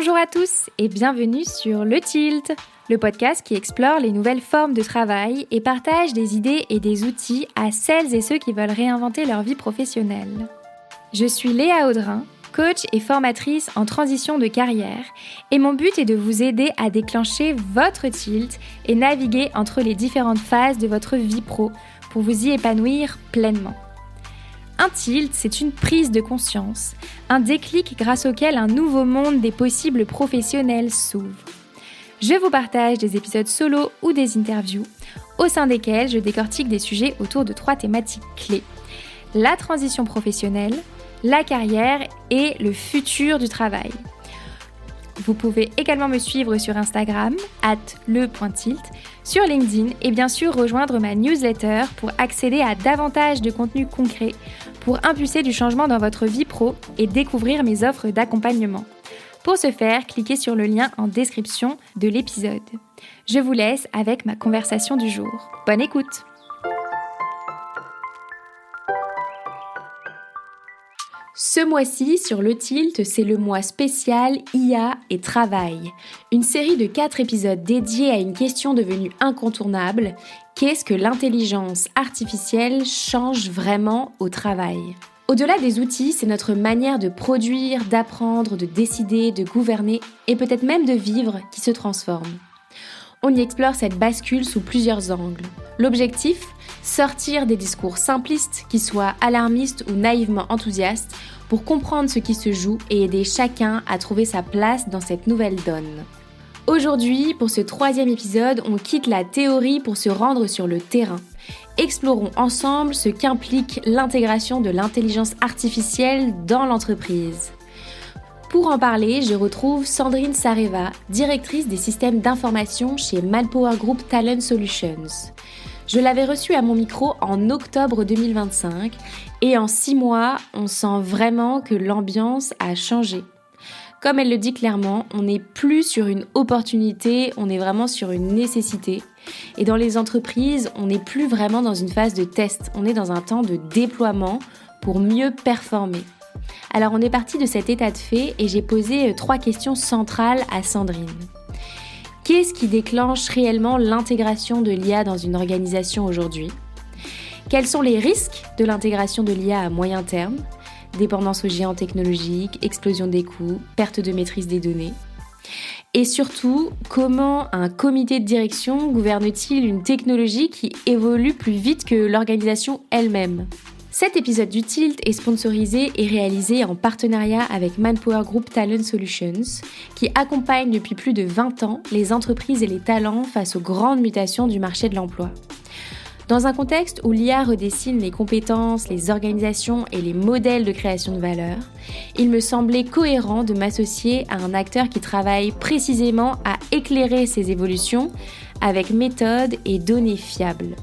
Bonjour à tous et bienvenue sur Le Tilt, le podcast qui explore les nouvelles formes de travail et partage des idées et des outils à celles et ceux qui veulent réinventer leur vie professionnelle. Je suis Léa Audrin, coach et formatrice en transition de carrière et mon but est de vous aider à déclencher votre tilt et naviguer entre les différentes phases de votre vie pro pour vous y épanouir pleinement. Un tilt, c'est une prise de conscience, un déclic grâce auquel un nouveau monde des possibles professionnels s'ouvre. Je vous partage des épisodes solo ou des interviews, au sein desquels je décortique des sujets autour de 3 thématiques clés. La transition professionnelle, la carrière et le futur du travail. Vous pouvez également me suivre sur Instagram, @le.tilt, sur LinkedIn et bien sûr rejoindre ma newsletter pour accéder à davantage de contenu concret, pour impulser du changement dans votre vie pro et découvrir mes offres d'accompagnement. Pour ce faire, cliquez sur le lien en description de l'épisode. Je vous laisse avec ma conversation du jour. Bonne écoute! Ce mois-ci, sur Le Tilt, c'est le mois spécial IA et travail. Une série de 4 épisodes dédiés à une question devenue incontournable. Qu'est-ce que l'intelligence artificielle change vraiment au travail ? Au-delà des outils, c'est notre manière de produire, d'apprendre, de décider, de gouverner et peut-être même de vivre qui se transforme. On y explore cette bascule sous plusieurs angles. L'objectif ? Sortir des discours simplistes qui soient alarmistes ou naïvement enthousiastes pour comprendre ce qui se joue et aider chacun à trouver sa place dans cette nouvelle donne. Aujourd'hui, pour ce 3e épisode, on quitte la théorie pour se rendre sur le terrain. Explorons ensemble ce qu'implique l'intégration de l'intelligence artificielle dans l'entreprise. Pour en parler, je retrouve Sandrine Sareva, directrice des systèmes d'information chez Manpower Group Talent Solutions. Je l'avais reçue à mon micro en octobre 2025 et en 6 mois, on sent vraiment que l'ambiance a changé. Comme elle le dit clairement, on n'est plus sur une opportunité, on est vraiment sur une nécessité. Et dans les entreprises, on n'est plus vraiment dans une phase de test, on est dans un temps de déploiement pour mieux performer. Alors on est parti de cet état de fait et j'ai posé 3 questions centrales à Sandrine. Qu'est-ce qui déclenche réellement l'intégration de l'IA dans une organisation aujourd'hui ? Quels sont les risques de l'intégration de l'IA à moyen terme ? Dépendance aux géants technologiques, explosion des coûts, perte de maîtrise des données. Et surtout, comment un comité de direction gouverne-t-il une technologie qui évolue plus vite que l'organisation elle-même ? Cet épisode du Tilt est sponsorisé et réalisé en partenariat avec Manpower Group Talent Solutions, qui accompagne depuis plus de 20 ans les entreprises et les talents face aux grandes mutations du marché de l'emploi. Dans un contexte où l'IA redessine les compétences, les organisations et les modèles de création de valeur, il me semblait cohérent de m'associer à un acteur qui travaille précisément à éclairer ces évolutions avec méthode et données fiables.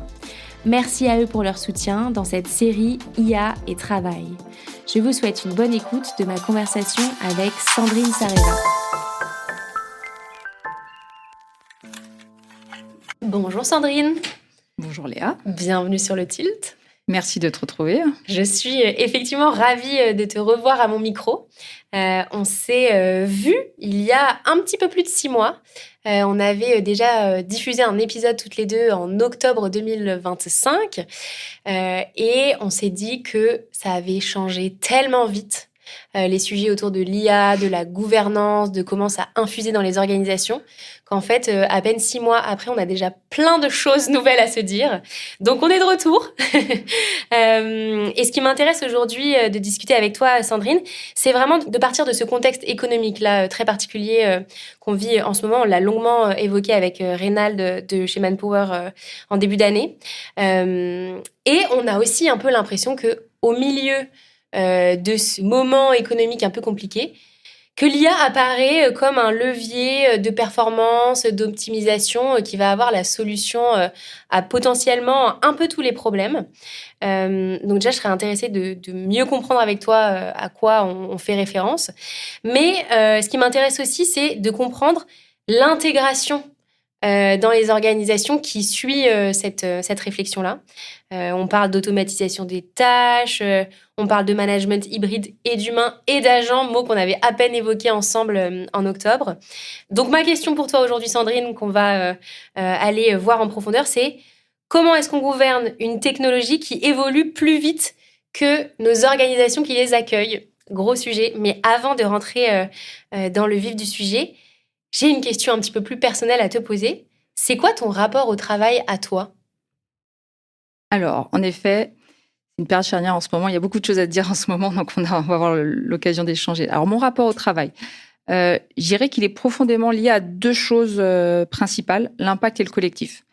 Merci à eux pour leur soutien dans cette série IA et travail. Je vous souhaite une bonne écoute de ma conversation avec Sandrine Sareva. Bonjour Sandrine. Bonjour Léa. Bienvenue sur Le Tilt. Merci de te retrouver. Je suis effectivement ravie de te revoir à mon micro. On s'est vu il y a un petit peu plus de 6 mois. On avait déjà diffusé un épisode toutes les deux en octobre 2025. Et on s'est dit que ça avait changé tellement vite. Les sujets autour de l'IA, de la gouvernance, de comment ça infusait dans les organisations, qu'en fait, à peine 6 mois après, on a déjà plein de choses nouvelles à se dire. Donc, on est de retour. Et ce qui m'intéresse aujourd'hui de discuter avec toi, Sandrine, c'est vraiment de partir de ce contexte économique-là, très particulier qu'on vit en ce moment. On l'a longuement évoqué avec Reynald de chez Manpower en début d'année. Et on a aussi un peu l'impression qu'au milieu de ce moment économique un peu compliqué, que l'IA apparaît comme un levier de performance, d'optimisation qui va avoir la solution à potentiellement un peu tous les problèmes. Donc déjà, je serais intéressée de mieux comprendre avec toi à quoi on fait référence. Mais ce qui m'intéresse aussi, c'est de comprendre l'intégration dans les organisations qui suit cette réflexion-là. On parle d'automatisation des tâches, on parle de management hybride et d'humains et d'agents, mots qu'on avait à peine évoqués ensemble en octobre. Donc ma question pour toi aujourd'hui, Sandrine, qu'on va aller voir en profondeur, c'est comment est-ce qu'on gouverne une technologie qui évolue plus vite que nos organisations qui les accueillent? Gros sujet, mais avant de rentrer dans le vif du sujet, j'ai une question un petit peu plus personnelle à te poser. C'est quoi ton rapport au travail à toi? Alors, en effet, c'est une période charnière en ce moment. Il y a beaucoup de choses à dire en ce moment, donc on va avoir l'occasion d'échanger. Alors, mon rapport au travail, je dirais qu'il est profondément lié à deux choses principales, l'impact et le collectif.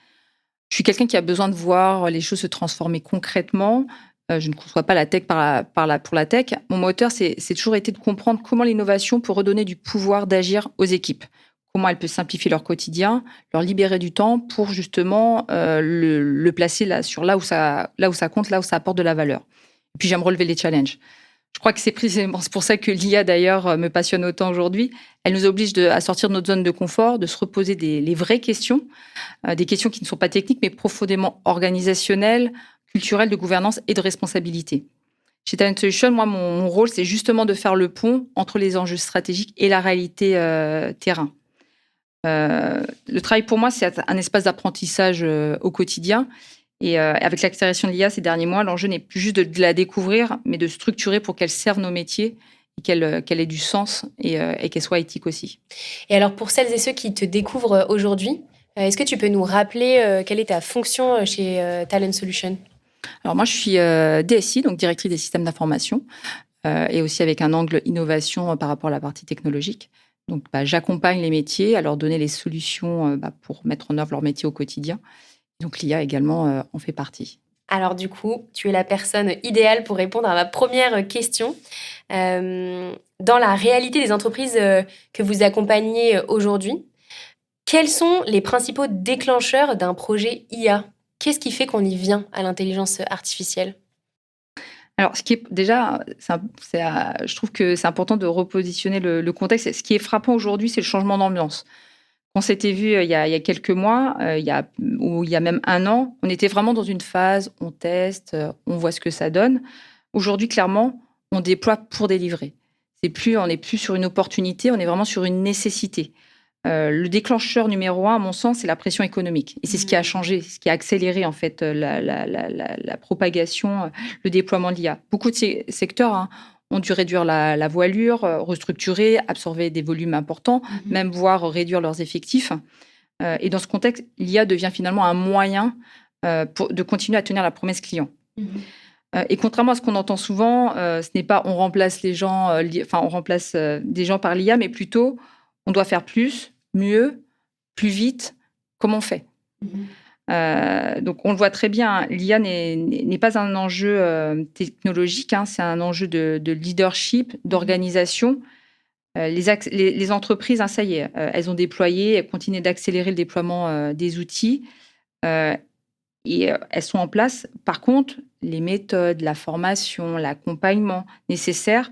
Je suis quelqu'un qui a besoin de voir les choses se transformer concrètement. Je ne conçois pas la tech pour la tech. Mon moteur, c'est toujours été de comprendre comment l'innovation peut redonner du pouvoir d'agir aux équipes. Comment elle peut simplifier leur quotidien, leur libérer du temps pour justement le placer là où ça compte, là où ça apporte de la valeur. Et puis j'aime relever les challenges. Je crois que c'est précisément pour ça que l'IA d'ailleurs me passionne autant aujourd'hui. Elle nous oblige à sortir de notre zone de confort, de se reposer les vraies questions, des questions qui ne sont pas techniques mais profondément organisationnelles, culturelles, de gouvernance et de responsabilité. Chez Talent Solutions, moi, mon rôle, c'est justement de faire le pont entre les enjeux stratégiques et la réalité terrain. Le travail pour moi, c'est un espace d'apprentissage au quotidien. Et avec l'accélération de l'IA ces derniers mois, l'enjeu n'est plus juste de la découvrir, mais de structurer pour qu'elle serve nos métiers et qu'elle ait du sens et qu'elle soit éthique aussi. Et alors, pour celles et ceux qui te découvrent aujourd'hui, est-ce que tu peux nous rappeler quelle est ta fonction chez Talent Solutions? Alors moi, je suis DSI, donc directrice des systèmes d'information, et aussi avec un angle innovation par rapport à la partie technologique. Donc, j'accompagne les métiers à leur donner les solutions pour mettre en œuvre leur métier au quotidien. Donc, l'IA également en fait partie. Alors du coup, tu es la personne idéale pour répondre à ma première question. Dans la réalité des entreprises que vous accompagnez aujourd'hui, quels sont les principaux déclencheurs d'un projet IA? Qu'est-ce qui fait qu'on y vient à l'intelligence artificielle? Alors, ce qui est déjà, je trouve que c'est important de repositionner le contexte. Ce qui est frappant aujourd'hui, c'est le changement d'ambiance. On s'était vu il y a quelques mois, ou il y a même un an, on était vraiment dans une phase, on teste, on voit ce que ça donne. Aujourd'hui, clairement, on déploie pour délivrer. On n'est plus sur une opportunité, on est vraiment sur une nécessité. Le déclencheur numéro un, à mon sens, c'est la pression économique. Et c'est ce qui a changé, ce qui a accéléré en fait la propagation, le déploiement de l'IA. Beaucoup de ces secteurs ont dû réduire la voilure, restructurer, absorber des volumes importants, même voire réduire leurs effectifs. Et dans ce contexte, l'IA devient finalement un moyen de continuer à tenir la promesse client. Et contrairement à ce qu'on entend souvent, ce n'est pas on remplace les gens, on remplace des gens par l'IA, mais plutôt on doit faire plus, mieux, plus vite. Comment on fait? Donc on le voit très bien, l'IA n'est pas un enjeu technologique, c'est un enjeu de leadership, d'organisation. Les entreprises, ça y est, elles ont déployé, elles continuent d'accélérer le déploiement des outils. Et elles sont en place. Par contre, les méthodes, la formation, l'accompagnement nécessaire,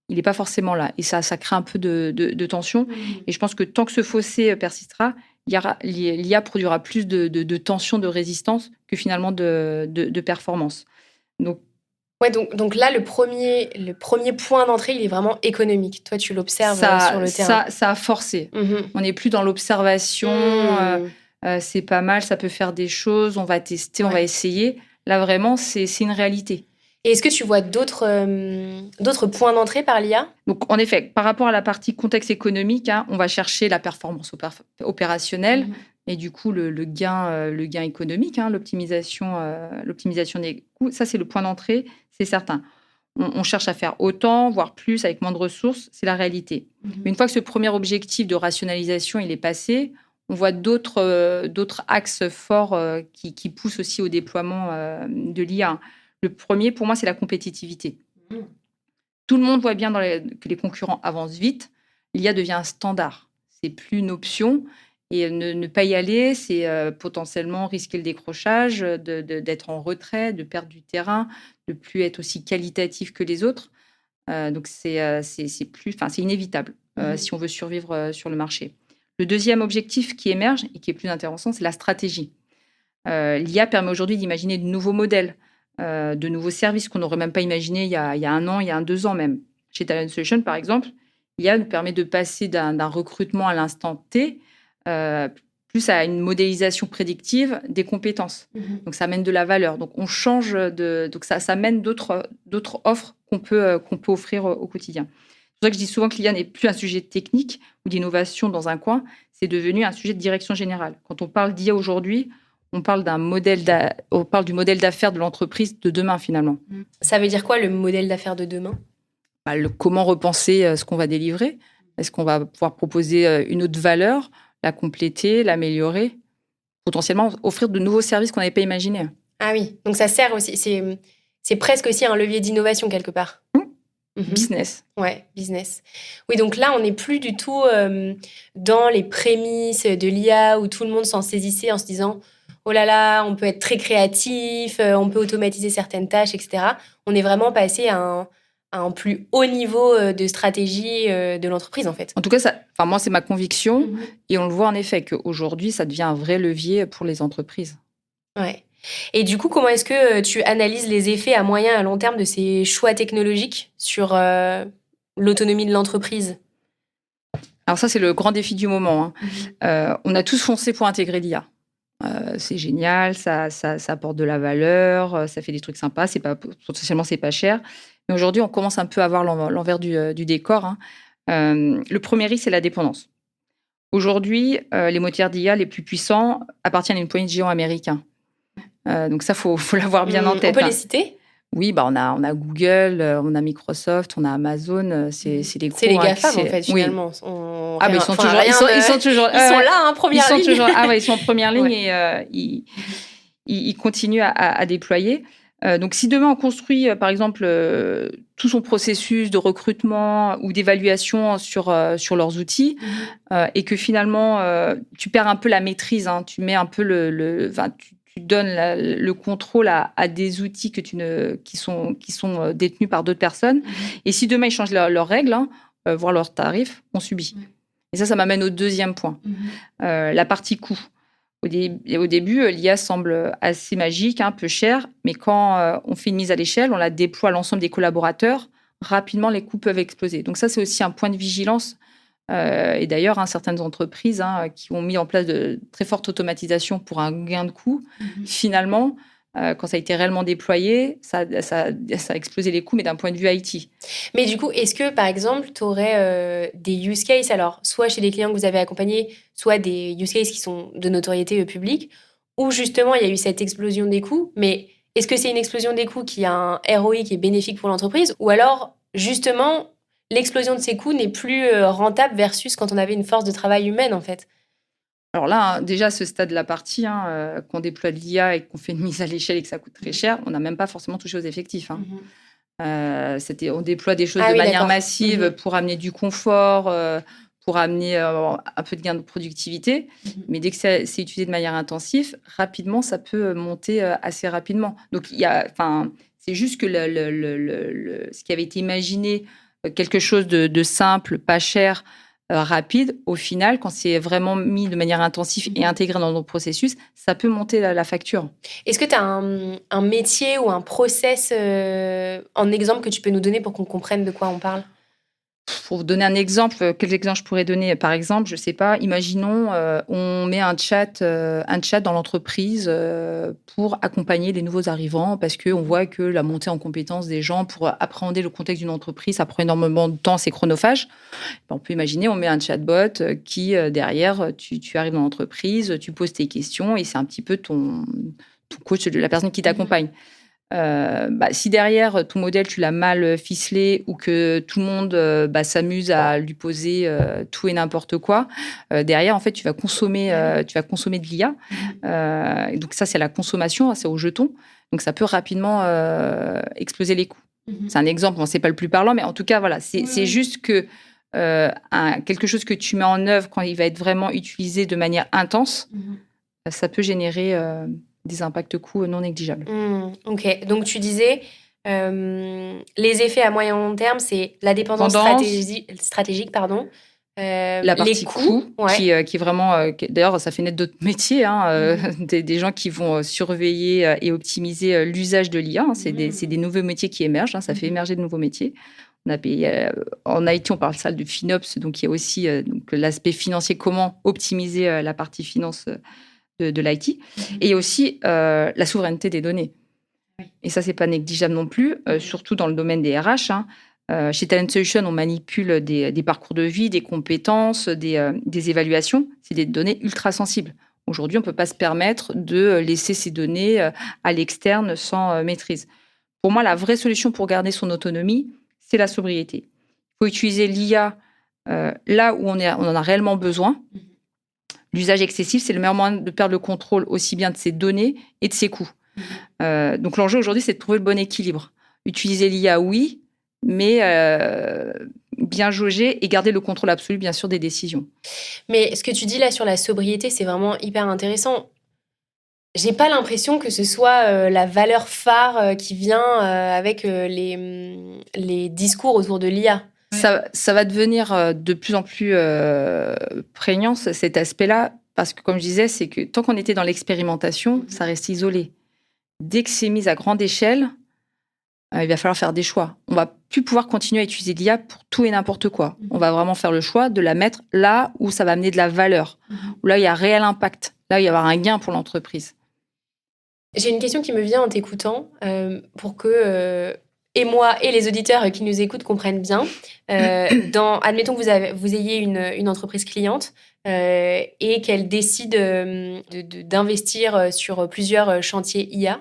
il n'est pas forcément là. Et ça crée un peu de tension. Et je pense que tant que ce fossé persistera, l'IA produira plus de tension, de résistance que finalement de performance. Donc, ouais, donc là, le premier point d'entrée, il est vraiment économique. Toi, tu l'observes sur le terrain. Ça a forcé. On n'est plus dans l'observation. C'est pas mal, ça peut faire des choses, on va tester, on va essayer. Là, vraiment, c'est une réalité. Et est-ce que tu vois d'autres points d'entrée par l'IA? Donc, en effet, par rapport à la partie contexte économique, on va chercher la performance opérationnelle et du coup, le gain économique, l'optimisation des coûts. Ça, c'est le point d'entrée, c'est certain. On cherche à faire autant, voire plus, avec moins de ressources, c'est la réalité. Mais une fois que ce premier objectif de rationalisation il est passé, on voit d'autres axes forts qui poussent aussi au déploiement de l'IA. Le premier, pour moi, c'est la compétitivité. Tout le monde voit bien que les concurrents avancent vite. L'IA devient un standard. C'est plus une option. Et ne pas y aller, c'est potentiellement risquer le décrochage, d'être en retrait, de perdre du terrain, de plus être aussi qualitatif que les autres. Donc, c'est inévitable si on veut survivre sur le marché. Le deuxième objectif qui émerge et qui est plus intéressant, c'est la stratégie. L'IA permet aujourd'hui d'imaginer de nouveaux modèles, de nouveaux services qu'on n'aurait même pas imaginés il y a 1 an, il y a 2 ans même. Chez Talent Solutions, par exemple, l'IA nous permet de passer d'un recrutement à l'instant T, plus à une modélisation prédictive des compétences. Donc, ça amène de la valeur. Donc, on change donc ça amène d'autres offres qu'on peut offrir au quotidien. C'est pour ça que je dis souvent que l'IA n'est plus un sujet technique ou d'innovation dans un coin, c'est devenu un sujet de direction générale. Quand on parle d'IA aujourd'hui, on parle du modèle d'affaires de l'entreprise de demain, finalement. Ça veut dire quoi, le modèle d'affaires de demain ? Comment repenser ce qu'on va délivrer ? Est-ce qu'on va pouvoir proposer une autre valeur, la compléter, l'améliorer, potentiellement offrir de nouveaux services qu'on n'avait pas imaginés. Ah oui, donc ça sert aussi, c'est presque aussi un levier d'innovation quelque part. Business. Ouais, business. Oui, donc là, on n'est plus du tout dans les prémices de l'IA où tout le monde s'en saisissait en se disant « Oh là là, on peut être très créatif, on peut automatiser certaines tâches, etc. » On est vraiment passé à un plus haut niveau de stratégie de l'entreprise, en fait. En tout cas, moi, c'est ma conviction. Et on le voit en effet qu'aujourd'hui, ça devient un vrai levier pour les entreprises. Ouais. Et du coup, comment est-ce que tu analyses les effets à moyen et à long terme de ces choix technologiques sur l'autonomie de l'entreprise ? Alors ça, c'est le grand défi du moment. On a tous foncé pour intégrer l'IA. C'est génial, ça apporte de la valeur, ça fait des trucs sympas, potentiellement c'est pas cher. Mais aujourd'hui, on commence un peu à voir l'envers du décor. Le premier risque, c'est la dépendance. Aujourd'hui, les moteurs d'IA les plus puissants appartiennent à une poignée de géants américains. Donc ça, faut l'avoir bien en tête. On peut les citer ? Oui, on a Google, on a Microsoft, on a Amazon, c'est les gros. C'est les GAFAM, en fait, finalement. Oui. Ils sont toujours là, en première ligne. Ils sont en première ligne et ils continuent à déployer. Donc, si demain, on construit, par exemple, tout son processus de recrutement ou d'évaluation sur leurs outils et que finalement, tu perds un peu la maîtrise, tu mets un peu tu donnes le contrôle à des outils qui sont détenus par d'autres personnes. Et si demain, ils changent leurs règles, voire leurs tarifs, on subit. Et ça m'amène au deuxième point, la partie coût. Au début, l'IA semble assez magique, un peu cher, mais quand on fait une mise à l'échelle, on la déploie à l'ensemble des collaborateurs, rapidement, les coûts peuvent exploser. Donc ça, c'est aussi un point de vigilance. Et d'ailleurs, certaines entreprises qui ont mis en place de très fortes automatisations pour un gain de coût, finalement, quand ça a été réellement déployé, ça a explosé les coûts, mais d'un point de vue IT. Mais du coup, est-ce que, par exemple, tu aurais des use cases, alors soit chez les clients que vous avez accompagnés, soit des use cases qui sont de notoriété publique, où justement, il y a eu cette explosion des coûts, mais est-ce que c'est une explosion des coûts qui a un ROI qui est bénéfique pour l'entreprise, ou alors, justement, l'explosion de ces coûts n'est plus rentable versus quand on avait une force de travail humaine, en fait ? Alors là, déjà, à ce stade de la partie, qu'on déploie de l'IA et qu'on fait une mise à l'échelle et que ça coûte très cher, on n'a même pas forcément touché aux effectifs. On déploie des choses de manière massive pour amener du confort, pour amener un peu de gain de productivité. Mais dès que c'est utilisé de manière intensive, rapidement, ça peut monter assez rapidement. Donc, c'est juste que ce qui avait été imaginé, quelque chose de simple, pas cher, rapide, au final, quand c'est vraiment mis de manière intensive et intégré dans nos processus, ça peut monter la facture. Est-ce que tu as un métier ou un process en exemple que tu peux nous donner pour qu'on comprenne de quoi on parle ? Pour vous donner un exemple, quel exemple je pourrais donner ? Par exemple, je ne sais pas, imaginons, on met un chat dans l'entreprise pour accompagner les nouveaux arrivants parce qu'on voit que la montée en compétences des gens pour appréhender le contexte d'une entreprise, ça prend énormément de temps, c'est chronophage. On peut imaginer, on met un chatbot qui, derrière, tu arrives dans l'entreprise, tu poses tes questions et c'est un petit peu ton coach, la personne qui t'accompagne. Si derrière ton modèle tu l'as mal ficelé ou que tout le monde s'amuse à lui poser tout et n'importe quoi, derrière en fait tu vas consommer de l'IA. Et donc ça c'est la consommation, c'est au jeton. Donc ça peut rapidement exploser les coûts. C'est un exemple, c'est pas le plus parlant, mais en tout cas voilà, c'est juste que quelque chose que tu mets en œuvre quand il va être vraiment utilisé de manière intense, ça peut générer des impacts coûts non négligeables. Ok, donc tu disais les effets à moyen long terme, c'est la dépendance stratégique, La partie les coûts, qui est vraiment... d'ailleurs, ça fait naître d'autres métiers, des gens qui vont surveiller et optimiser l'usage de l'IA. C'est des nouveaux métiers qui émergent. Ça fait émerger de nouveaux métiers. En IT, on parle ça de FinOps, donc il y a aussi donc, l'aspect financier, comment optimiser la partie finance de l'IT. Et il y a aussi la souveraineté des données. Et ça, c'est pas négligeable non plus, surtout dans le domaine des RH. Chez Talent Solutions, on manipule des parcours de vie, des compétences, des évaluations. C'est des données ultra sensibles. Aujourd'hui, on ne peut pas se permettre de laisser ces données à l'externe sans maîtrise. Pour moi, la vraie solution pour garder son autonomie, c'est la sobriété. Il faut utiliser l'IA là où on en a réellement besoin. L'usage excessif, c'est le meilleur moyen de perdre le contrôle aussi bien de ses données et de ses coûts. Donc l'enjeu aujourd'hui, c'est de trouver le bon équilibre. Utiliser l'IA, oui, mais bien jauger et garder le contrôle absolu, bien sûr, des décisions. Mais ce que tu dis là sur la sobriété, c'est vraiment hyper intéressant. J'ai pas l'impression que ce soit la valeur phare qui vient avec les discours autour de l'IA. Ça va devenir de plus en plus prégnant, cet aspect-là, parce que, comme je disais, c'est que tant qu'on était dans l'expérimentation, ça reste isolé. Dès que c'est mis à grande échelle, il va falloir faire des choix. On va plus pouvoir continuer à utiliser l'IA pour tout et n'importe quoi. On va vraiment faire le choix de la mettre là où ça va amener de la valeur, où là, il y a réel impact. Là, il va y avoir un gain pour l'entreprise. J'ai une question qui me vient en t'écoutant pour que et moi et les auditeurs qui nous écoutent comprennent bien. Admettons que vous ayez une entreprise cliente et qu'elle décide d'investir sur plusieurs chantiers IA.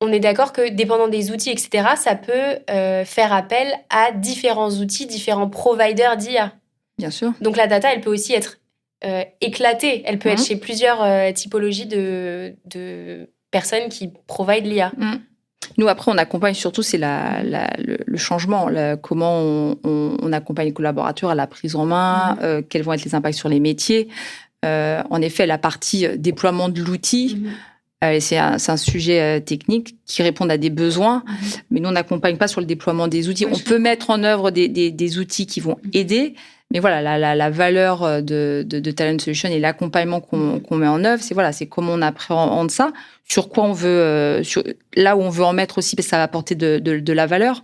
On est d'accord que, dépendant des outils, etc., ça peut faire appel à différents outils, différents providers d'IA. Bien sûr. Donc la data, elle peut aussi être éclatée. Elle peut être chez plusieurs typologies de personnes qui provident l'IA. Nous, après, on accompagne surtout, c'est le changement. Comment on accompagne les collaborateurs à la prise en main, quels vont être les impacts sur les métiers. En effet, la partie déploiement de l'outil, c'est un sujet technique qui répond à des besoins, mais nous, on n'accompagne pas sur le déploiement des outils. On peut mettre en œuvre des outils qui vont aider, mais voilà, la valeur de Talent Solutions et l'accompagnement qu'on met en œuvre, c'est comment on appréhende ça, sur quoi on veut, là où on veut en mettre aussi, parce que ça va apporter de la valeur,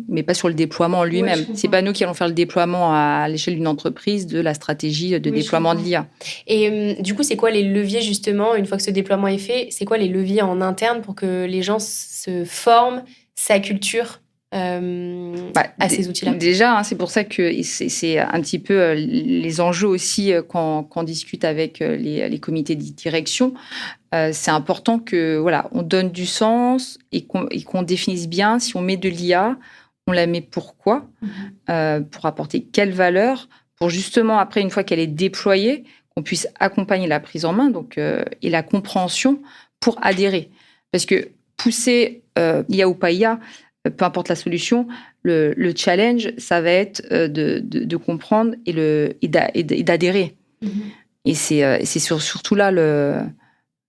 mais pas sur le déploiement en lui-même. C'est pas nous qui allons faire le déploiement à l'échelle d'une entreprise de la stratégie de déploiement de l'IA. Et du coup, c'est quoi les leviers, justement, une fois que ce déploiement est fait, c'est quoi les leviers en interne pour que les gens se forment, s'acculturent à ces outils-là? Déjà, c'est pour ça que c'est un petit peu les enjeux aussi quand on discute avec les comités de direction. C'est important que on donne du sens et qu'on définisse bien si on met de l'IA, on la met pourquoi, pour apporter quelle valeur, pour justement après, une fois qu'elle est déployée, qu'on puisse accompagner la prise en main et la compréhension pour adhérer. Parce que pousser IA ou pas IA, peu importe la solution, le challenge, ça va être de comprendre et d'adhérer. Et c'est surtout là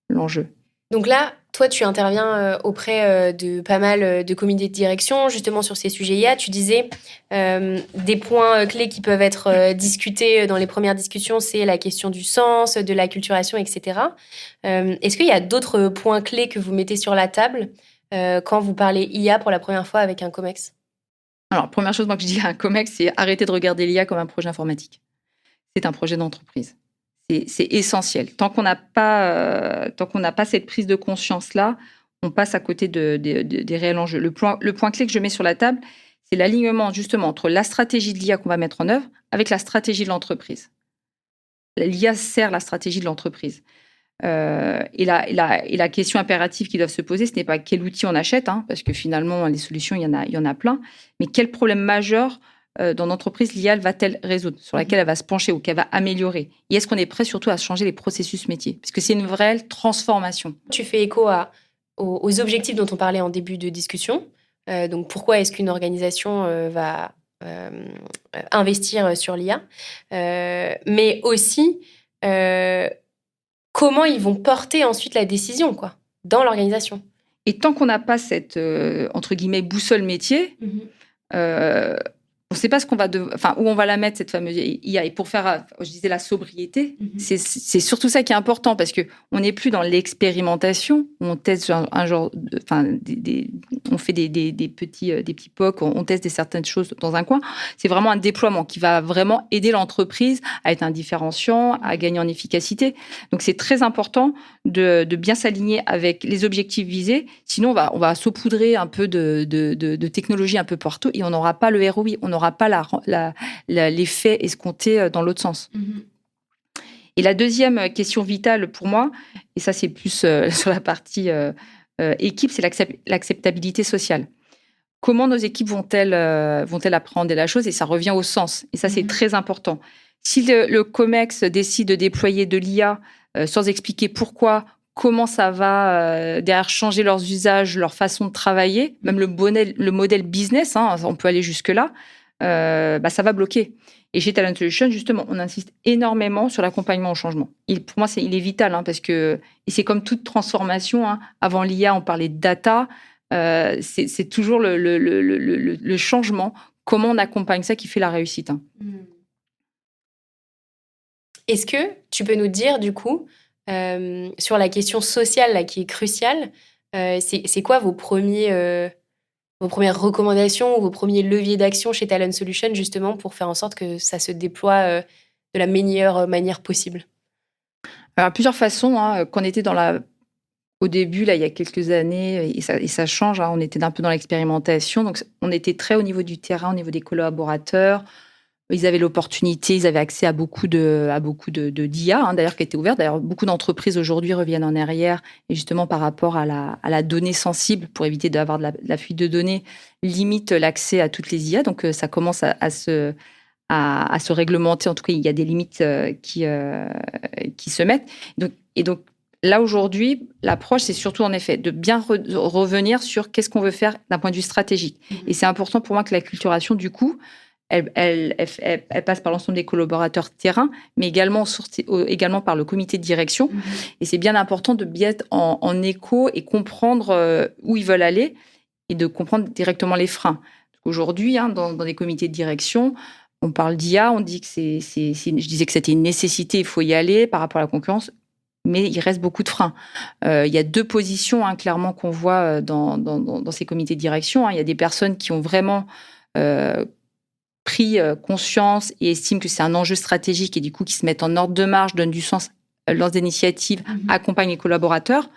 l'enjeu. Donc là, toi, tu interviens auprès de pas mal de comités de direction, justement sur ces sujets IA. Tu disais des points clés qui peuvent être discutés dans les premières discussions, c'est la question du sens, de l'acculturation, etc. Est-ce qu'il y a d'autres points clés que vous mettez sur la table quand vous parlez IA pour la première fois avec un COMEX? Alors, première chose moi, que je dis à un COMEX, c'est arrêter de regarder l'IA comme un projet informatique. C'est un projet d'entreprise. C'est essentiel. Tant qu'on n'a pas cette prise de conscience-là, on passe à côté des réels enjeux. Le point clé que je mets sur la table, c'est l'alignement justement entre la stratégie de l'IA qu'on va mettre en œuvre avec la stratégie de l'entreprise. L'IA sert la stratégie de l'entreprise. Et la question impérative qui doit se poser, ce n'est pas quel outil on achète, parce que finalement, les solutions, il y en a plein, mais quel problème majeur dans l'entreprise l'IA va-t-elle résoudre, sur laquelle elle va se pencher ou qu'elle va améliorer? Et est-ce qu'on est prêt surtout à changer les processus métiers? Parce que c'est une vraie transformation. Tu fais écho aux objectifs dont on parlait en début de discussion. Donc, pourquoi est-ce qu'une organisation va investir sur l'IA? Mais aussi, comment ils vont porter ensuite la décision, dans l'organisation. Et tant qu'on n'a pas cette, entre guillemets, boussole métier, on ne sait pas où on va la mettre, cette fameuse IA. Et pour faire, je disais, la sobriété, c'est surtout ça qui est important, parce qu'on n'est plus dans l'expérimentation. On teste on fait des petits POC, on teste certaines choses dans un coin. C'est vraiment un déploiement qui va vraiment aider l'entreprise à être un différenciant, à gagner en efficacité. Donc, c'est très important de bien s'aligner avec les objectifs visés. Sinon, on va saupoudrer un peu de technologie un peu partout et on n'aura pas le ROI, on n'aura pas l'effet escompté dans l'autre sens. Et la deuxième question vitale pour moi, et ça c'est plus sur la partie équipe, c'est l'acceptabilité sociale. Comment nos équipes vont-elles appréhender la chose? Et ça revient au sens. Et ça, c'est très important. Si le COMEX décide de déployer de l'IA sans expliquer pourquoi, comment ça va derrière changer leurs usages, leur façon de travailler, même le modèle business, on peut aller jusque-là, ça va bloquer. Et chez Talent Solutions, justement, on insiste énormément sur l'accompagnement au changement. Pour moi, il est vital, parce que et c'est comme toute transformation. Avant l'IA, on parlait de data. C'est toujours le changement. Comment on accompagne ça qui fait la réussite. Est-ce que tu peux nous dire, du coup, sur la question sociale là, qui est cruciale, c'est quoi vos premières recommandations ou vos premiers leviers d'action chez Talent Solutions, justement, pour faire en sorte que ça se déploie de la meilleure manière possible? Alors, plusieurs façons. Quand on était au début, là, il y a quelques années, et ça change, on était un peu dans l'expérimentation. Donc, on était très au niveau du terrain, au niveau des collaborateurs. Ils avaient l'opportunité, ils avaient accès à beaucoup d'IA, d'ailleurs, qui était ouverte. D'ailleurs, beaucoup d'entreprises aujourd'hui reviennent en arrière, et justement par rapport à la donnée sensible, pour éviter d'avoir de la fuite de données, limite l'accès à toutes les IA. Donc, ça commence à se réglementer. En tout cas, il y a des limites qui se mettent. Donc, là, aujourd'hui, l'approche, c'est surtout, en effet, de bien revenir sur qu'est-ce qu'on veut faire d'un point de vue stratégique. Et c'est important pour moi que la culturation, du coup, elle passe par l'ensemble des collaborateurs terrain, mais également par le comité de direction. Et c'est bien important de bien être en écho et comprendre où ils veulent aller et de comprendre directement les freins. Aujourd'hui, dans des comités de direction, on parle d'IA, on dit que je disais que c'était une nécessité, il faut y aller par rapport à la concurrence, mais il reste beaucoup de freins. Il y a deux positions, clairement, qu'on voit dans ces comités de direction. Il y a des personnes qui ont vraiment pris conscience et estiment que c'est un enjeu stratégique et du coup qui se mettent en ordre de marche, donnent du sens, lancent des initiatives, accompagnent les collaborateurs,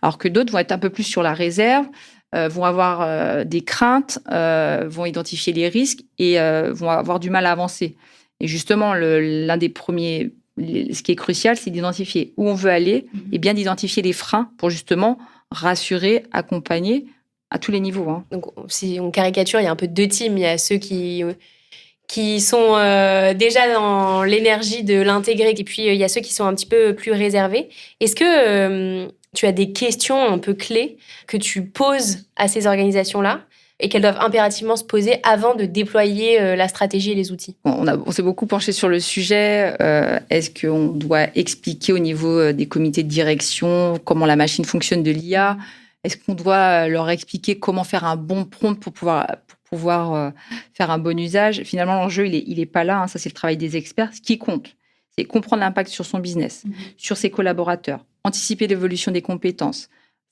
alors que d'autres vont être un peu plus sur la réserve, vont avoir des craintes, vont identifier les risques et vont avoir du mal à avancer. Et justement, l'un des premiers, ce qui est crucial, c'est d'identifier où on veut aller et bien d'identifier les freins pour justement rassurer, accompagner à tous les niveaux. Donc, si on caricature, il y a un peu deux teams. Il y a ceux qui sont déjà dans l'énergie de l'intégrer, et puis il y a ceux qui sont un petit peu plus réservés. Est-ce que tu as des questions un peu clés que tu poses à ces organisations-là et qu'elles doivent impérativement se poser avant de déployer la stratégie et les outils? On s'est beaucoup penché sur le sujet. Est-ce qu'on doit expliquer au niveau des comités de direction comment la machine fonctionne de l'IA? Est-ce qu'on doit leur expliquer comment faire un bon prompt pour pouvoir faire un bon usage? Finalement, l'enjeu, il est pas là. Ça, c'est le travail des experts. Ce qui compte, c'est comprendre l'impact sur son business, sur ses collaborateurs, anticiper l'évolution des compétences,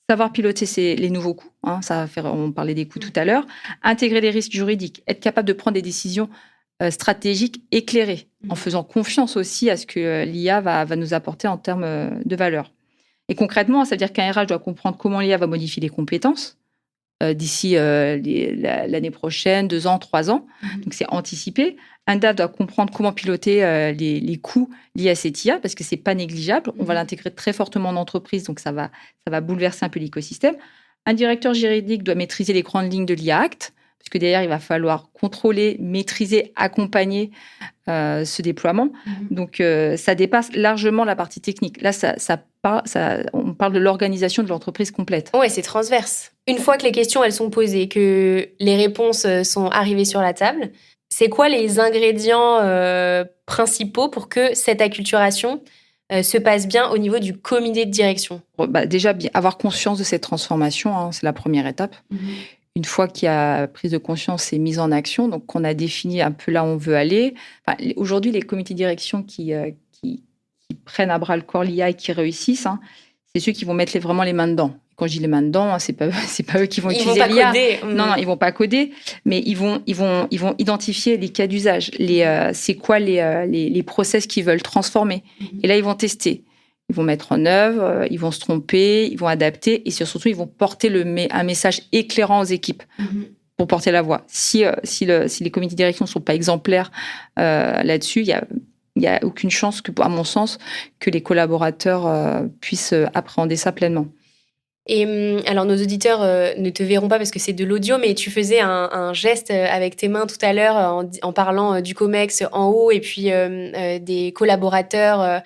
savoir piloter les nouveaux coûts. On parlait des coûts tout à l'heure. Intégrer les risques juridiques, être capable de prendre des décisions stratégiques éclairées, en faisant confiance aussi à ce que l'IA va nous apporter en termes de valeur. Et concrètement, ça veut dire qu'un RH doit comprendre comment l'IA va modifier les compétences d'ici l'année prochaine, 2 ans, 3 ans. Donc, c'est anticipé. Un DAF doit comprendre comment piloter les coûts liés à cette IA, parce que ce n'est pas négligeable. On va l'intégrer très fortement en entreprise, donc ça va bouleverser un peu l'écosystème. Un directeur juridique doit maîtriser les grandes lignes de l'IA Act, parce que derrière, il va falloir contrôler, maîtriser, accompagner ce déploiement. Donc, ça dépasse largement la partie technique. Là, on parle de l'organisation de l'entreprise complète. Oui, c'est transverse. Une fois que les questions elles sont posées, que les réponses sont arrivées sur la table, c'est quoi les ingrédients principaux pour que cette acculturation se passe bien au niveau du comité de direction? Déjà, avoir conscience de cette transformation, c'est la première étape. une fois qu'il y a prise de conscience et mise en action, donc qu'on a défini un peu là où on veut aller. Enfin, aujourd'hui, les comités de direction qui prennent à bras le corps l'IA et qui réussissent, hein, c'est ceux qui vont mettre vraiment les mains dedans. Quand je dis les mains dedans, c'est pas eux qui vont utiliser l'IA. Non, ils vont pas coder, mais ils vont identifier les cas d'usage, c'est quoi les process qu'ils veulent transformer. Et là, ils vont tester. Ils vont mettre en œuvre, ils vont se tromper, ils vont adapter et surtout, ils vont porter un message éclairant aux équipes pour porter la voix. Si les comités de direction ne sont pas exemplaires là-dessus, il n'y a aucune chance, à mon sens, que les collaborateurs puissent appréhender ça pleinement. Et alors, nos auditeurs ne te verront pas parce que c'est de l'audio, mais tu faisais un geste avec tes mains tout à l'heure en parlant du COMEX en haut et puis des collaborateurs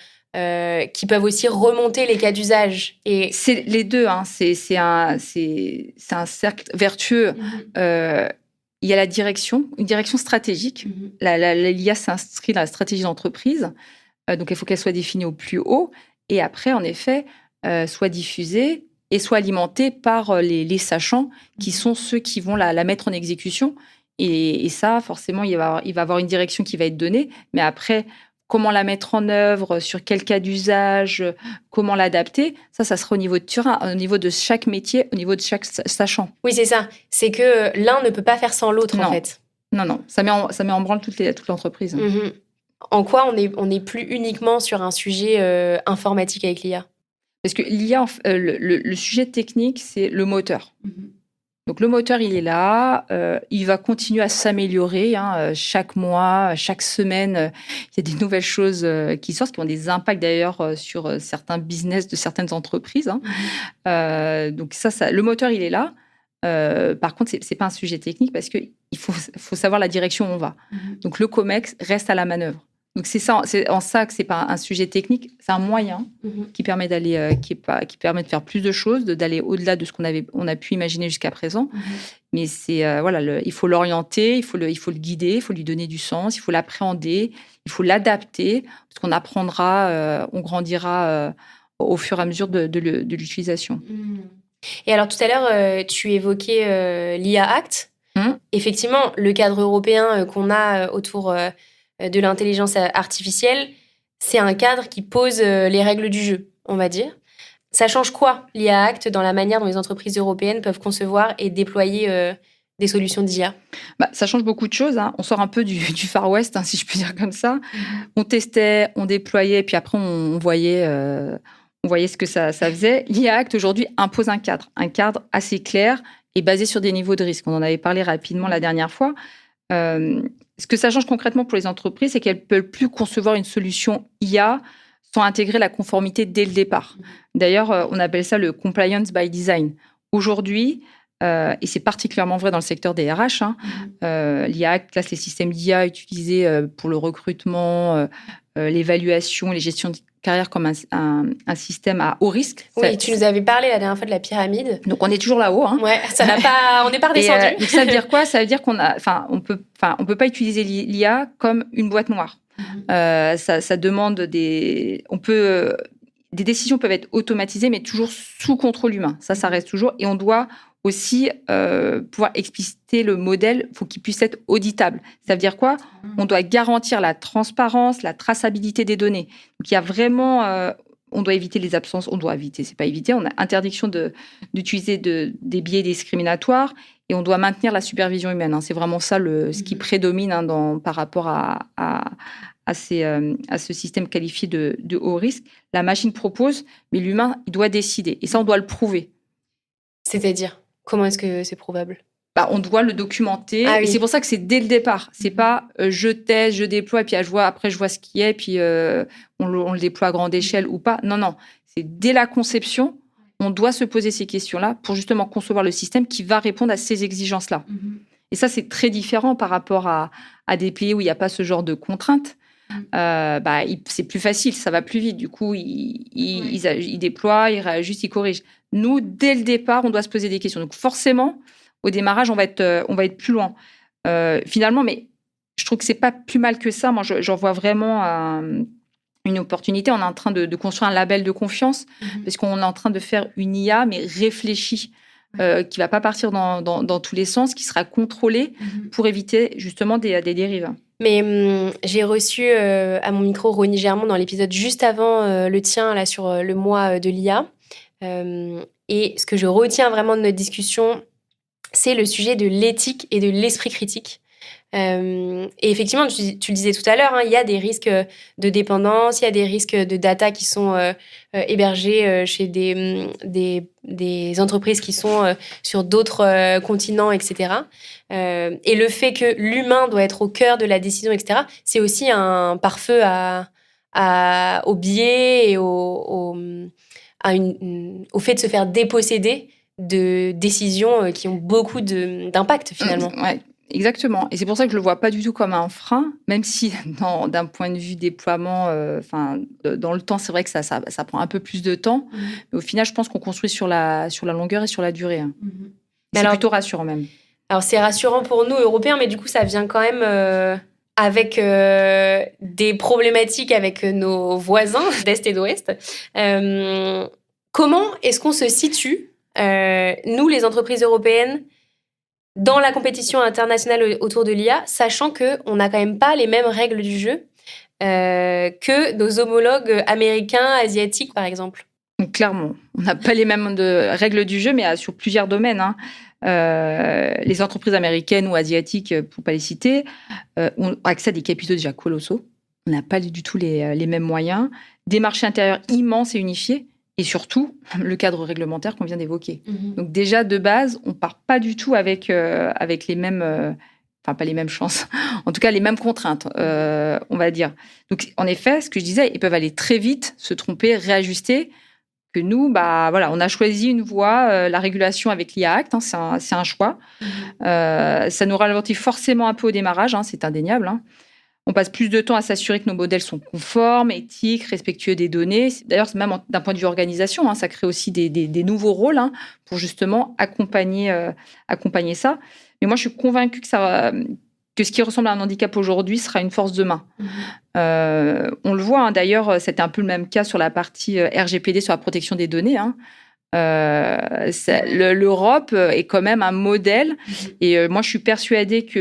qui peuvent aussi remonter les cas d'usage. Et c'est les deux, hein. C'est un cercle vertueux. Il y a une direction stratégique. L'IA s'inscrit dans la stratégie d'entreprise, donc il faut qu'elle soit définie au plus haut et après, en effet, soit diffusée et soit alimentée par les sachants qui sont ceux qui vont la mettre en exécution. Et ça, forcément, il va y avoir une direction qui va être donnée, mais après, comment la mettre en œuvre, sur quel cas d'usage, comment l'adapter, ça sera au niveau de terrain, au niveau de chaque métier, au niveau de chaque sachant. Oui, c'est ça. C'est que l'un ne peut pas faire sans l'autre, en fait. Non. Ça met en branle toute l'entreprise. En quoi on n'est plus uniquement sur un sujet informatique avec l'IA ? Parce que l'IA, le sujet technique, c'est le moteur. Donc, le moteur, il est là. Il va continuer à s'améliorer. Chaque mois, chaque semaine, il y a des nouvelles choses qui sortent, qui ont des impacts d'ailleurs sur certains business de certaines entreprises. Donc, le moteur, il est là. Par contre, c'est pas un sujet technique parce qu'il faut savoir la direction où on va. Donc, le COMEX reste à la manœuvre. Donc, c'est en ça que c'est pas un sujet technique. C'est un moyen qui permet d'aller, qui permet de faire plus de choses, d'aller au-delà de ce on a pu imaginer jusqu'à présent. Mais c'est il faut l'orienter, il faut le guider, il faut lui donner du sens, il faut l'appréhender, il faut l'adapter parce qu'on apprendra, on grandira au fur et à mesure de l'utilisation. Et alors, tout à l'heure, tu évoquais l'IA Act. Effectivement, le cadre européen qu'on a autour de l'intelligence artificielle, c'est un cadre qui pose les règles du jeu, on va dire. Ça change quoi, l'IA Act, dans la manière dont les entreprises européennes peuvent concevoir et déployer des solutions d'IA ? Ça change beaucoup de choses. On sort un peu du Far West, si je puis dire comme ça. On testait, on déployait, puis après, on voyait ce que ça faisait. L'IA Act, aujourd'hui, impose un cadre assez clair et basé sur des niveaux de risque. On en avait parlé rapidement la dernière fois. Ce que ça change concrètement pour les entreprises, c'est qu'elles ne peuvent plus concevoir une solution IA sans intégrer la conformité dès le départ. D'ailleurs, on appelle ça le compliance by design. Aujourd'hui, et c'est particulièrement vrai dans le secteur des RH, l'IA classe les systèmes d'IA utilisés pour le recrutement, l'évaluation, les gestions de carrière comme un système à haut risque. Oui, tu nous avais parlé la dernière fois de la pyramide. Donc, on est toujours là-haut. Ouais, on n'est pas redescendu. Donc, ça veut dire quoi ? Ça veut dire on peut pas utiliser l'IA comme une boîte noire. Ça demande des décisions peuvent être automatisées, mais toujours sous contrôle humain. Ça reste toujours. Et on doit aussi pouvoir expliciter le modèle, il faut qu'il puisse être auditable. Ça veut dire quoi ? On doit garantir la transparence, la traçabilité des données. Donc, il y a vraiment... on doit éviter les absences. On doit éviter, c'est pas éviter. On a interdiction d'utiliser des biais discriminatoires et on doit maintenir la supervision humaine. C'est vraiment ça ce qui prédomine par rapport à ce système qualifié de haut risque. La machine propose, mais l'humain, il doit décider. Et ça, on doit le prouver. C'est-à-dire ? Comment est-ce que c'est prouvable ? On doit le documenter. Et c'est pour ça que c'est dès le départ. C'est pas je teste, je déploie, et puis après je vois ce qui est, puis on le déploie à grande échelle ou pas. Non. C'est dès la conception, on doit se poser ces questions-là pour justement concevoir le système qui va répondre à ces exigences-là. Et ça, c'est très différent par rapport à des pays où il n'y a pas ce genre de contraintes. C'est plus facile, ça va plus vite. Du coup, ils déploient, ils réajustent, ils corrigent. Nous, dès le départ, on doit se poser des questions. Donc forcément, au démarrage, on va être plus loin. Finalement, mais je trouve que c'est pas plus mal que ça. Moi, j'en vois vraiment une opportunité. On est en train de construire un label de confiance parce qu'on est en train de faire une IA, mais réfléchie. qui va pas partir dans tous les sens, qui sera contrôlé pour éviter justement des dérives. Mais j'ai reçu à mon micro Ronnie Germont dans l'épisode juste avant le tien, là, sur le mois de l'IA. Et ce que je retiens vraiment de notre discussion, c'est le sujet de l'éthique et de l'esprit critique. Et effectivement, tu le disais tout à l'heure, hein, il y a des risques de dépendance, il y a des risques de data qui sont hébergés chez des entreprises qui sont sur d'autres continents, etc. Et le fait que l'humain doit être au cœur de la décision, etc., c'est aussi un pare-feu au biais et au fait de se faire déposséder de décisions qui ont beaucoup d'impact, finalement. Ouais. Exactement. Et c'est pour ça que je le vois pas du tout comme un frein, même si d'un point de vue déploiement, dans le temps, c'est vrai que ça prend un peu plus de temps. Mais au final, je pense qu'on construit sur la longueur et sur la durée. Hein. C'est plutôt rassurant même. Alors, c'est rassurant pour nous, Européens, mais du coup, ça vient quand même avec des problématiques avec nos voisins d'Est et d'Ouest. Comment est-ce qu'on se situe, nous, les entreprises européennes, dans la compétition internationale autour de l'IA, sachant qu'on n'a quand même pas les mêmes règles du jeu que nos homologues américains, asiatiques, par exemple? Donc, clairement, on n'a pas les mêmes règles du jeu, mais sur plusieurs domaines. Hein. Les entreprises américaines ou asiatiques, pour ne pas les citer, ont accès à des capitaux déjà colossaux. On n'a pas du tout les mêmes moyens. Des marchés intérieurs immenses et unifiés. Et surtout, le cadre réglementaire qu'on vient d'évoquer. Donc déjà, de base, on ne part pas du tout avec les mêmes... pas les mêmes chances. En tout cas, les mêmes contraintes, on va dire. Donc, en effet, ce que je disais, ils peuvent aller très vite, se tromper, réajuster. Que nous, on a choisi une voie, la régulation avec l'IA Act, hein, c'est un choix. Ça nous ralentit forcément un peu au démarrage, hein, c'est indéniable. Hein. On passe plus de temps à s'assurer que nos modèles sont conformes, éthiques, respectueux des données. D'ailleurs, même d'un point de vue organisation, hein, ça crée aussi des nouveaux rôles hein, pour justement accompagner ça. Mais moi, je suis convaincue que ce qui ressemble à un handicap aujourd'hui sera une force demain. On le voit, hein, d'ailleurs, c'était un peu le même cas sur la partie RGPD, sur la protection des données. Hein. L'Europe est quand même un modèle. Et moi, je suis persuadée que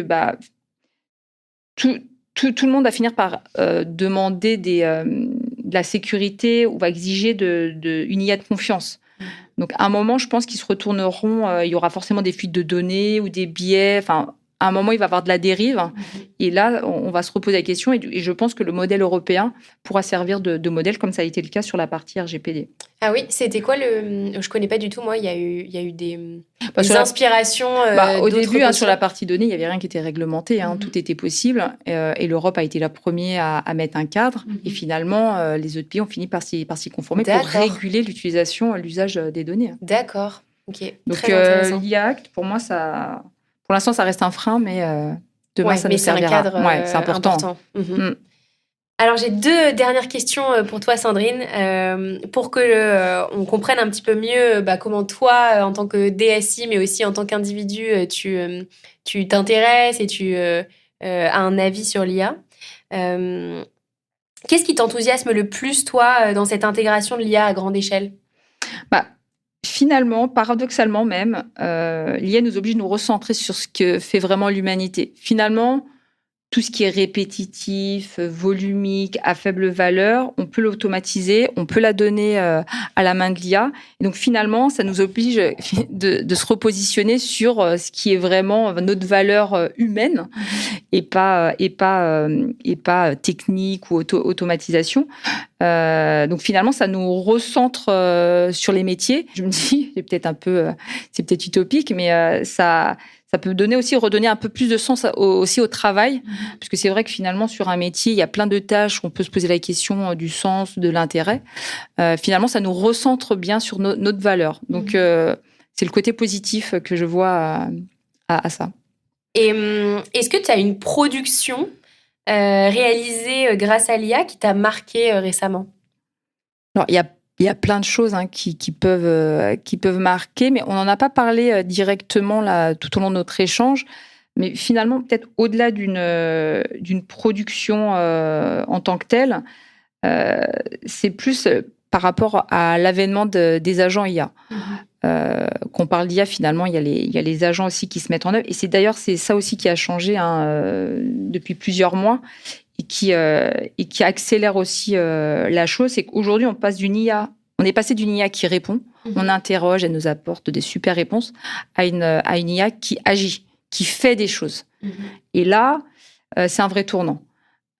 tout le monde va finir par demander de la sécurité ou va exiger une IA de confiance. Donc, à un moment, je pense qu'ils se retourneront. Il y aura forcément des fuites de données ou des biais. Enfin, à un moment, il va y avoir de la dérive. Et là, on va se reposer la question. Et je pense que le modèle européen pourra servir de modèle, comme ça a été le cas sur la partie RGPD. Ah oui, c'était quoi je connais pas du tout, moi. Il y a eu des inspirations. Au début, hein, sur la partie données, il n'y avait rien qui était réglementé. Hein, tout était possible. Et l'Europe a été la première à mettre un cadre. Et finalement, les autres pays ont fini par s'y conformer pour réguler l'usage des données. D'accord. Ok. Donc, l'IA Act, pour moi, pour l'instant, ça reste un frein, mais demain, ça nous servira. C'est un cadre c'est important. Alors, j'ai 2 dernières questions pour toi, Sandrine, pour que on comprenne un petit peu mieux comment toi, en tant que DSI, mais aussi en tant qu'individu, tu t'intéresses et tu as un avis sur l'IA. Qu'est-ce qui t'enthousiasme le plus, toi, dans cette intégration de l'IA à grande échelle ? Finalement, paradoxalement même, l'IA nous oblige de nous recentrer sur ce que fait vraiment l'humanité. Finalement, tout ce qui est répétitif, volumique, à faible valeur, on peut l'automatiser, on peut la donner à la main de l'IA. Et donc finalement, ça nous oblige de se repositionner sur ce qui est vraiment notre valeur humaine et pas technique ou automatisation. Donc finalement, ça nous recentre sur les métiers. Je me dis, c'est peut-être utopique, mais ça peut redonner un peu plus de sens aussi au travail, parce que c'est vrai que finalement, sur un métier, il y a plein de tâches où on peut se poser la question du sens, de l'intérêt. Finalement, ça nous recentre bien sur notre valeur. Donc, c'est le côté positif que je vois à ça. Et est-ce que tu as une production réalisée grâce à l'IA qui t'a marqué récemment ? Alors, il y a plein de choses hein, qui peuvent marquer, mais on n'en a pas parlé directement là, tout au long de notre échange. Mais finalement, peut-être au-delà d'une production en tant que telle, c'est plus par rapport à l'avènement des agents IA. qu'on parle d'IA, finalement, il y a les agents aussi qui se mettent en œuvre. Et c'est ça aussi qui a changé depuis plusieurs mois et qui accélère aussi la chose. C'est qu'aujourd'hui, on est passé d'une IA qui répond, on interroge, elle nous apporte des super réponses, à une IA qui agit, qui fait des choses. Et là, c'est un vrai tournant.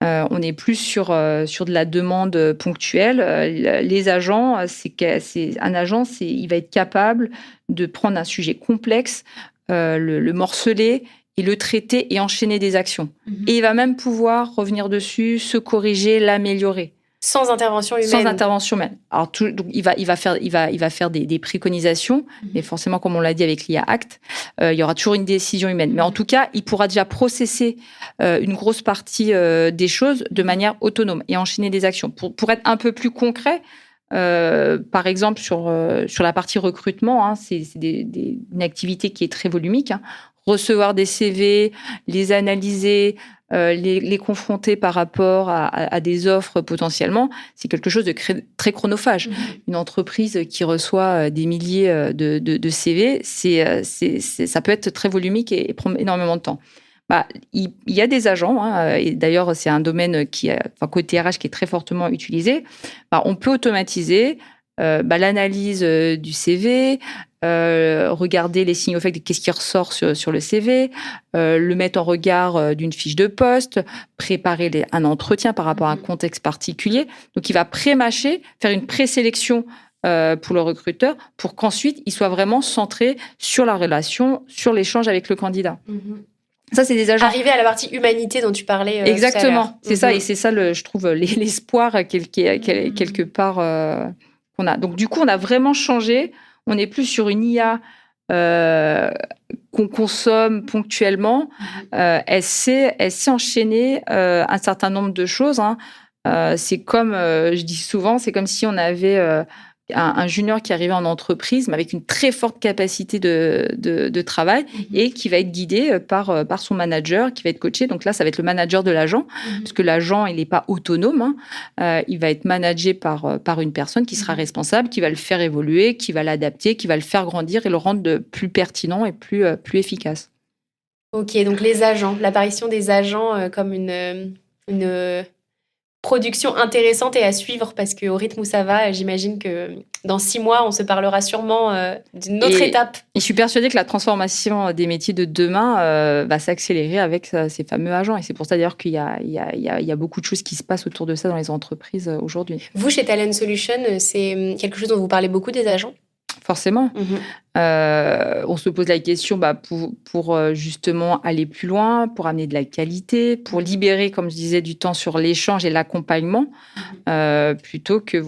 On n'est plus sur de la demande ponctuelle. Les agents, un agent, il va être capable de prendre un sujet complexe, le morceler et le traiter et enchaîner des actions. Et il va même pouvoir revenir dessus, se corriger, l'améliorer. Sans intervention humaine. Sans intervention humaine. Alors, donc, il va faire des préconisations, mais forcément, comme on l'a dit avec l'IA Act, il y aura toujours une décision humaine. Mais en tout cas, il pourra déjà processer une grosse partie des choses de manière autonome et enchaîner des actions. Pour être un peu plus concret, par exemple, sur la partie recrutement, c'est une activité qui est très volumique. Recevoir des CV, les analyser, les confronter par rapport à des offres potentiellement, c'est quelque chose de très chronophage. Une entreprise qui reçoit des milliers de CV, ça peut être très volumique et prendre énormément de temps. Il y a des agents, et d'ailleurs c'est un domaine côté RH qui est très fortement utilisé. On peut automatiser l'analyse du CV, regarder les signaux faibles, qu'est-ce qui ressort sur le CV, le mettre en regard d'une fiche de poste, préparer un entretien par rapport à un contexte particulier. Donc, il va pré-mâcher, faire une présélection pour le recruteur pour qu'ensuite, il soit vraiment centré sur la relation, sur l'échange avec le candidat. Ça, c'est des agents. Arriver à la partie humanité dont tu parlais. Exactement, c'est ça. Et c'est ça, je trouve, l'espoir quelque part qu'on a. Donc, du coup, on a vraiment changé. On n'est plus sur une IA qu'on consomme ponctuellement. Elle sait enchaîner un certain nombre de choses. C'est comme, je dis souvent, c'est comme si on avait un junior qui arrivait en entreprise, mais avec une très forte capacité de travail et qui va être guidé par son manager, qui va être coaché. Donc là, ça va être le manager de l'agent, parce que l'agent, il n'est pas autonome. Il va être managé par une personne qui sera responsable, qui va le faire évoluer, qui va l'adapter, qui va le faire grandir et le rendre plus pertinent et plus efficace. Ok, donc les agents, l'apparition des agents comme une production intéressante et à suivre, parce qu'au rythme où ça va, j'imagine que dans 6 mois, on se parlera sûrement d'une autre étape. Et je suis persuadée que la transformation des métiers de demain va s'accélérer avec ces fameux agents. Et c'est pour ça d'ailleurs qu'il y a beaucoup de choses qui se passent autour de ça dans les entreprises aujourd'hui. Vous, chez Talent Solutions, c'est quelque chose dont vous parlez beaucoup, des agents ? Forcément. On se pose la question pour justement aller plus loin, pour amener de la qualité, pour libérer, comme je disais, du temps sur l'échange et l'accompagnement, plutôt que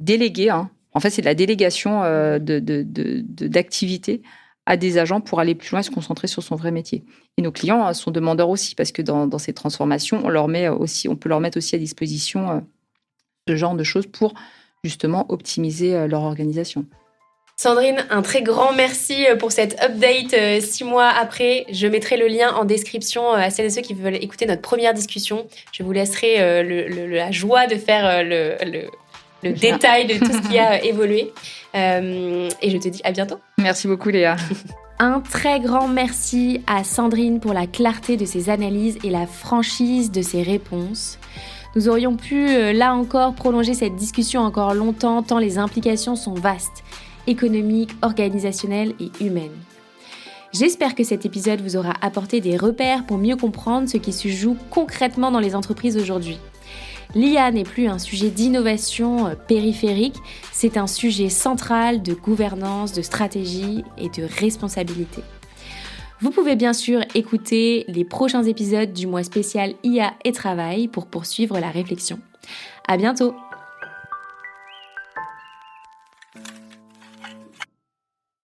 déléguer. En fait, c'est de la délégation d'activités à des agents pour aller plus loin et se concentrer sur son vrai métier. Et nos clients sont demandeurs aussi, parce que dans ces transformations, on peut leur mettre aussi à disposition ce genre de choses pour justement optimiser leur organisation. Sandrine, un très grand merci pour cette update 6 mois après. Je mettrai le lien en description à celles et ceux qui veulent écouter notre première discussion. Je vous laisserai la joie de faire le détail de tout ce qui a évolué. Et je te dis à bientôt. Merci beaucoup, Léa. Un très grand merci à Sandrine pour la clarté de ses analyses et la franchise de ses réponses. Nous aurions pu, là encore, prolonger cette discussion encore longtemps, tant les implications sont vastes, économiques, organisationnelles et humaines. J'espère que cet épisode vous aura apporté des repères pour mieux comprendre ce qui se joue concrètement dans les entreprises aujourd'hui. L'IA n'est plus un sujet d'innovation périphérique, c'est un sujet central de gouvernance, de stratégie et de responsabilité. Vous pouvez bien sûr écouter les prochains épisodes du mois spécial IA et Travail pour poursuivre la réflexion. À bientôt!